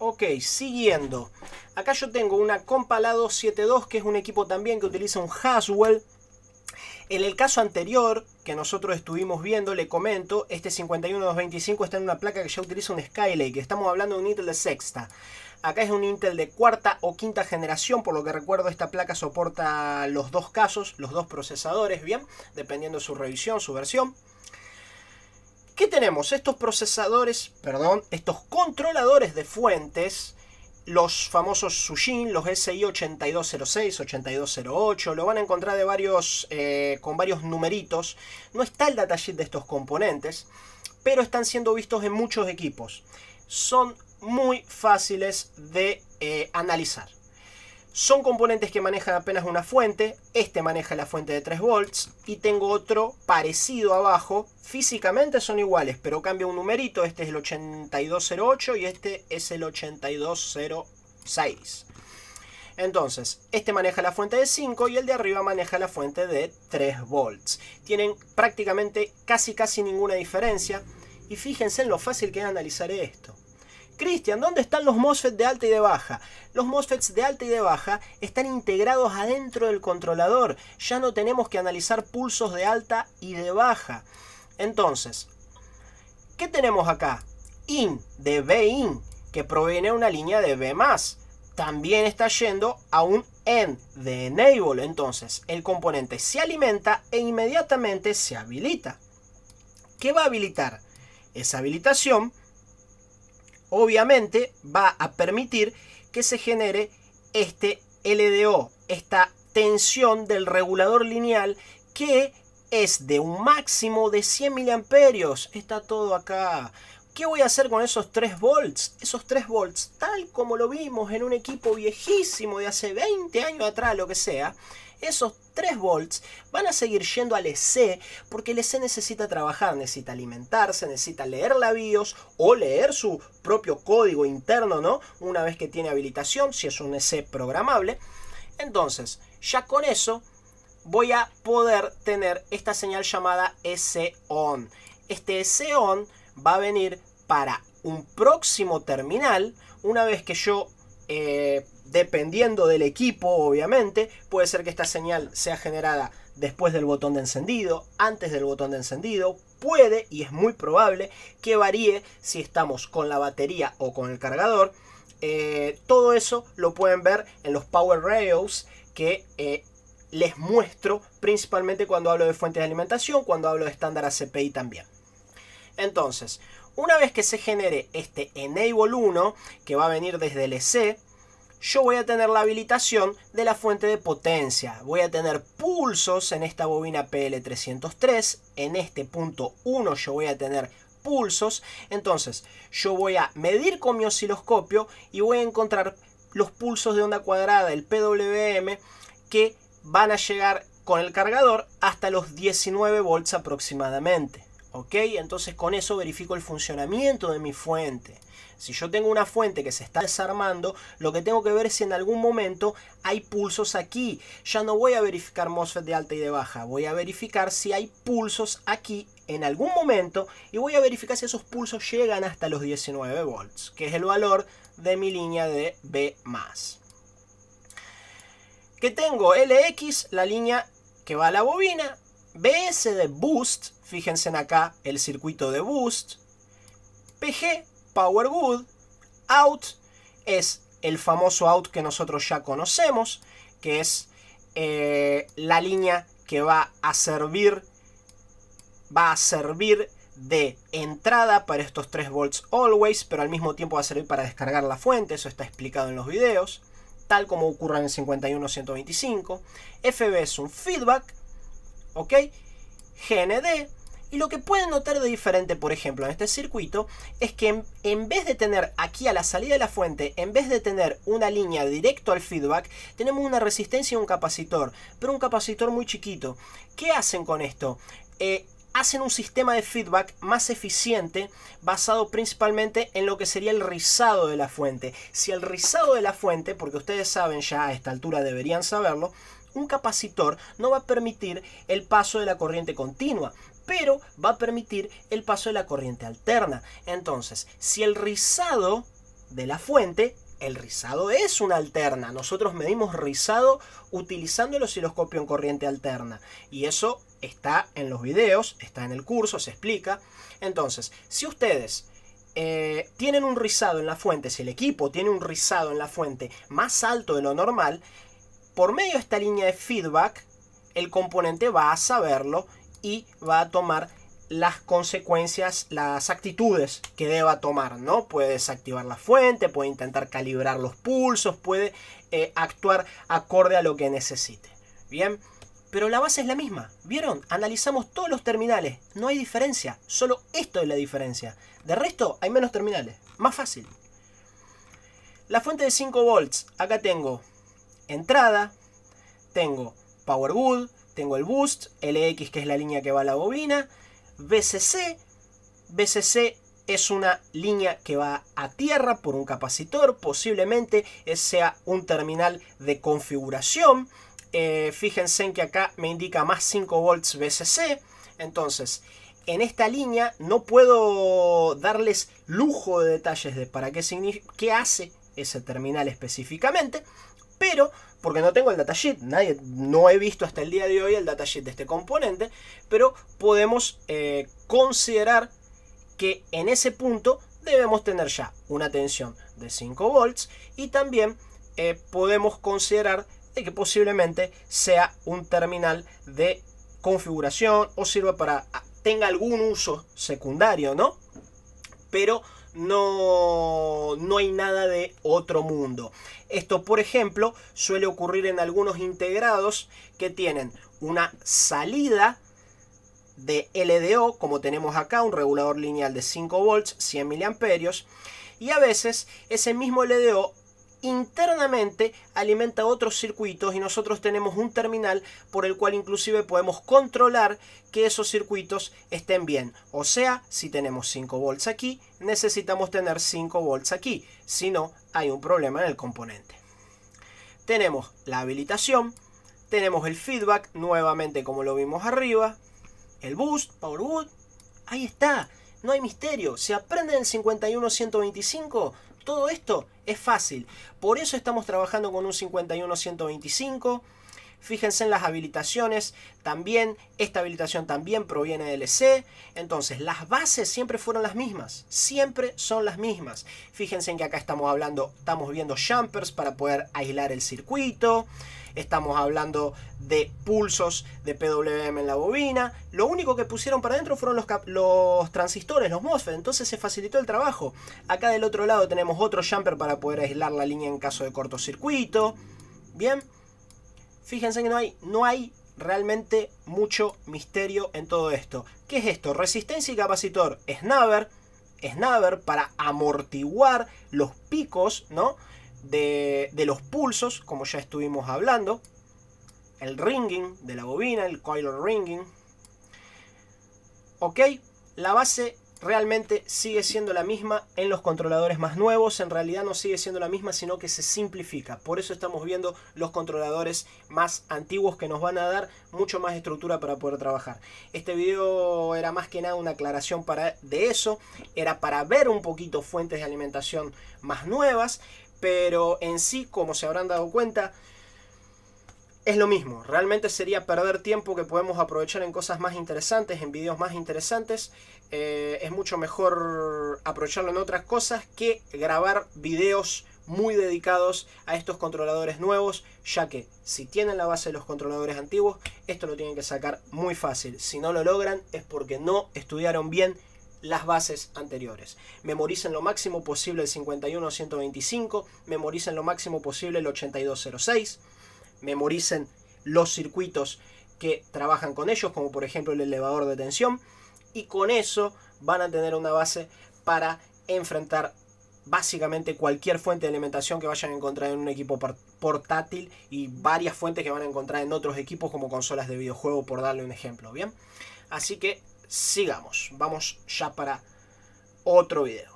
Ok, siguiendo. Acá yo tengo una Compala 272, que es un equipo también que utiliza un Haswell. En el caso anterior que nosotros estuvimos viendo, le comento, este 51225 está en una placa que ya utiliza un Skylake. Estamos hablando de un Intel de sexta. Acá es un Intel de cuarta o quinta generación, por lo que recuerdo esta placa soporta los dos casos, los dos procesadores, bien, dependiendo de su revisión, su versión. ¿Qué tenemos? Estos controladores de fuentes, los famosos Sujin, los SI 8206, 8208, lo van a encontrar de con varios numeritos. No está el datasheet de estos componentes, pero están siendo vistos en muchos equipos. Son muy fáciles de analizar. Son componentes que manejan apenas una fuente. Este maneja la fuente de 3 volts y tengo otro parecido abajo. Físicamente son iguales, pero cambia un numerito. Este es el 8208 y este es el 8206. Entonces, este maneja la fuente de 5 y el de arriba maneja la fuente de 3 volts. Tienen prácticamente casi ninguna diferencia. Y fíjense en lo fácil que es analizar esto. Cristian, ¿dónde están los MOSFET de alta y de baja? Los MOSFETs de alta y de baja están integrados adentro del controlador. Ya no tenemos que analizar pulsos de alta y de baja. Entonces, ¿qué tenemos acá? IN de VIN, que proviene de una línea de V+. También está yendo a un EN de Enable. Entonces, el componente se alimenta e inmediatamente se habilita. ¿Qué va a habilitar? Esa habilitación obviamente va a permitir que se genere este LDO, esta tensión del regulador lineal, que es de un máximo de 100 miliamperios. Está todo acá. ¿Qué voy a hacer con esos 3 volts? Esos 3 volts, tal como lo vimos en un equipo viejísimo de hace 20 años atrás, lo que sea, esos 3 volts van a seguir yendo al EC, porque el EC necesita trabajar, necesita alimentarse, necesita leer la BIOS o leer su propio código interno, ¿no? Una vez que tiene habilitación, si es un EC programable. Entonces, ya con eso voy a poder tener esta señal llamada EC ON. Este EC ON va a venir para un próximo terminal, una vez que yo... dependiendo del equipo, obviamente, puede ser que esta señal sea generada después del botón de encendido, antes del botón de encendido, puede y es muy probable que varíe si estamos con la batería o con el cargador. Todo eso lo pueden ver en los Power Rails que les muestro principalmente cuando hablo de fuentes de alimentación, cuando hablo de estándar ACPI también. Entonces, una vez que se genere este Enable 1, que va a venir desde el EC, yo voy a tener la habilitación de la fuente de potencia. Voy a tener pulsos en esta bobina PL303. En este punto 1 yo voy a tener pulsos. Entonces, yo voy a medir con mi osciloscopio y voy a encontrar los pulsos de onda cuadrada, el PWM, que van a llegar con el cargador hasta los 19 volts aproximadamente. ¿Ok? Entonces con eso verifico el funcionamiento de mi fuente. Si yo tengo una fuente que se está desarmando, lo que tengo que ver es si en algún momento hay pulsos aquí. Ya no voy a verificar MOSFET de alta y de baja. Voy a verificar si hay pulsos aquí en algún momento y voy a verificar si esos pulsos llegan hasta los 19 volts, que es el valor de mi línea de B+. Que tengo LX, la línea que va a la bobina, BS de boost, fíjense en acá el circuito de boost, PG, power good, out es el famoso out que nosotros ya conocemos, que es la línea que va a servir de entrada para estos 3 volts always, pero al mismo tiempo va a servir para descargar la fuente. Eso está explicado en los videos, tal como ocurre en el 51125. FB es un feedback, ¿ok? GND. Y lo que pueden notar de diferente, por ejemplo, en este circuito, es que en vez de tener aquí a la salida de la fuente, en vez de tener una línea directo al feedback, tenemos una resistencia y un capacitor, pero un capacitor muy chiquito. ¿Qué hacen con esto? Hacen un sistema de feedback más eficiente, basado principalmente en lo que sería el rizado de la fuente. Si el rizado de la fuente, porque ustedes saben ya a esta altura, deberían saberlo, un capacitor no va a permitir el paso de la corriente continua, pero va a permitir el paso de la corriente alterna. Entonces, si el rizado de la fuente, el rizado es una alterna. Nosotros medimos rizado utilizando el osciloscopio en corriente alterna. Y eso está en los videos, está en el curso, se explica. Entonces, si ustedes tienen un rizado en la fuente, si el equipo tiene un rizado en la fuente más alto de lo normal, por medio de esta línea de feedback, el componente va a saberlo y va a tomar las consecuencias, las actitudes que deba tomar, ¿no? Puede desactivar la fuente, puede intentar calibrar los pulsos, puede actuar acorde a lo que necesite. Bien, pero la base es la misma. ¿Vieron? Analizamos todos los terminales. No hay diferencia. Solo esto es la diferencia. De resto, hay menos terminales. Más fácil. La fuente de 5 volts. Acá tengo entrada, tengo power good, tengo el boost, LX que es la línea que va a la bobina, VCC. VCC es una línea que va a tierra por un capacitor. Posiblemente sea un terminal de configuración. Fíjense en que acá me indica más 5 volts VCC. Entonces, en esta línea no puedo darles lujo de detalles de para qué hace ese terminal específicamente. Pero, porque no tengo el datasheet, no he visto hasta el día de hoy el datasheet de este componente. Pero podemos considerar que en ese punto debemos tener ya una tensión de 5 volts. Y también podemos considerar de que posiblemente sea un terminal de configuración o sirva para tenga algún uso secundario, ¿no? Pero no hay nada de otro mundo. Esto, por ejemplo, suele ocurrir en algunos integrados que tienen una salida de LDO, como tenemos acá, un regulador lineal de 5 volts, 100 miliamperios, y a veces ese mismo LDO internamente alimenta otros circuitos y nosotros tenemos un terminal por el cual inclusive podemos controlar que esos circuitos estén bien. O sea, si tenemos 5 volts aquí, necesitamos tener 5 volts aquí. Si no, hay un problema en el componente. Tenemos la habilitación, tenemos el feedback, nuevamente como lo vimos arriba, el boost, power good, ahí está. No hay misterio. ¿Se aprende en el 51125? Todo esto es fácil. Por eso estamos trabajando con un 51125. Fíjense en las habilitaciones. También, esta habilitación también proviene del EC. Entonces, las bases siempre fueron las mismas. Siempre son las mismas. Fíjense en que acá estamos viendo jumpers para poder aislar el circuito. Estamos hablando de pulsos de PWM en la bobina. Lo único que pusieron para adentro fueron los transistores, los MOSFET. Entonces se facilitó el trabajo. Acá del otro lado tenemos otro jumper para poder aislar la línea en caso de cortocircuito. Bien. Fíjense que no hay realmente mucho misterio en todo esto. ¿Qué es esto? Resistencia y capacitor. Snubber para amortiguar los picos, ¿no? De los pulsos, como ya estuvimos hablando. El ringing de la bobina, el coiler ringing. Ok, la base realmente sigue siendo la misma en los controladores más nuevos. En realidad no sigue siendo la misma, sino que se simplifica. Por eso estamos viendo los controladores más antiguos que nos van a dar mucho más estructura para poder trabajar. Este video era más que nada una aclaración de eso. Era para ver un poquito fuentes de alimentación más nuevas. Pero en sí, como se habrán dado cuenta, es lo mismo. Realmente sería perder tiempo que podemos aprovechar en cosas más interesantes, en videos más interesantes. Es mucho mejor aprovecharlo en otras cosas que grabar videos muy dedicados a estos controladores nuevos, ya que si tienen la base de los controladores antiguos, esto lo tienen que sacar muy fácil. Si no lo logran es porque no estudiaron bien las bases anteriores. Memoricen lo máximo posible el 51125, memoricen lo máximo posible el 8206, memoricen los circuitos que trabajan con ellos, como por ejemplo el elevador de tensión, y con eso van a tener una base para enfrentar básicamente cualquier fuente de alimentación que vayan a encontrar en un equipo portátil y varias fuentes que van a encontrar en otros equipos como consolas de videojuego, por darle un ejemplo, ¿bien? Así que sigamos, vamos ya para otro video.